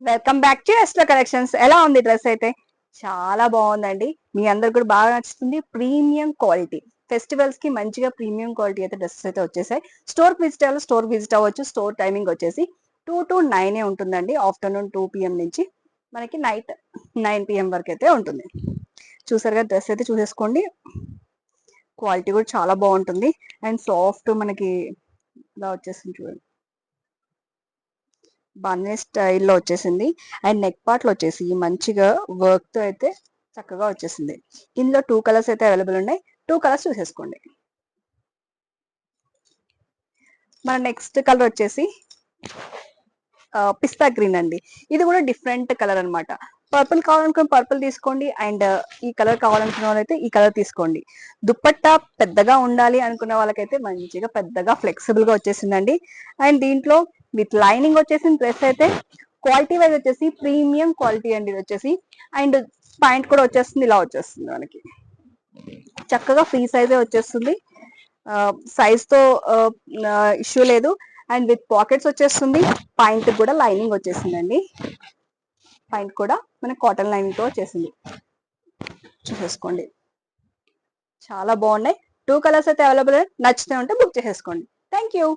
Welcome back to ఎస్లో collections. ఎలా ఉంది డ్రెస్ అయితే? చాలా బాగుందండి. మీ అందరు కూడా బాగా నచ్చుతుంది. ప్రీమియం క్వాలిటీ, ఫెస్టివల్స్ కి మంచిగా ప్రీమియం క్వాలిటీ అయితే డ్రెస్సెస్ అయితే వచ్చేసాయి. స్టోర్ విజిట్ అవ్వచ్చు. స్టోర్ టైమింగ్ వచ్చేసి 2 to 9 ఉంటుందండి. ఆఫ్టర్నూన్ 2 PM నుంచి మనకి నైట్ 9 PM వరకు అయితే ఉంటుంది. చూసారుగా, డ్రెస్ అయితే చూసేసుకోండి. క్వాలిటీ కూడా చాలా బాగుంటుంది అండ్ సాఫ్ట్ మనకి ఇలా వచ్చేసింది చూడండి. బాగానే స్టైల్లో వచ్చేసింది అండ్ నెక్ పార్ట్లో వచ్చేసి మంచిగా వర్క్ తో అయితే చక్కగా వచ్చేసింది. ఇందులో 2 కలర్స్ అయితే అవైలబుల్ ఉన్నాయి. 2 కలర్స్ చూసేసుకోండి. మన నెక్స్ట్ కలర్ వచ్చేసి పిస్తా గ్రీన్ అండి. ఇది కూడా డిఫరెంట్ కలర్ అన్నమాట. పర్పుల్ కావాలనుకున్న పర్పుల్ తీసుకోండి అండ్ ఈ కలర్ కావాలనుకున్న వాళ్ళైతే ఈ కలర్ తీసుకోండి. దుప్పట్టా పెద్దగా ఉండాలి అనుకున్న వాళ్ళకైతే మంచిగా పెద్దగా ఫ్లెక్సిబుల్ గా వచ్చేసిందండి. అండ్ దీంట్లో విత్ లైనింగ్ వచ్చేసిన డ్రెస్ అయితే క్వాలిటీ వైజ్ వచ్చేసి ప్రీమియం క్వాలిటీ అండి. ఇది వచ్చేసి అండ్ పాయింట్ కూడా వచ్చేస్తుంది, ఇలా వచ్చేస్తుంది మనకి చక్కగా ఫ్రీ సైజే వచ్చేస్తుంది. సైజ్ తో ఇష్యూ లేదు అండ్ విత్ పాకెట్స్ వచ్చేస్తుంది. పాయింట్ కూడా లైనింగ్ వచ్చేసిందండి. పాయింట్ కూడా మన కాటన్ లైనింగ్ తో వచ్చేసింది. చూసేసుకోండి, చాలా బాగున్నాయి. 2 కలర్స్ అయితే అవైలబుల్. నచ్చితే ఉంటే బుక్ చేసేసుకోండి. Thank you.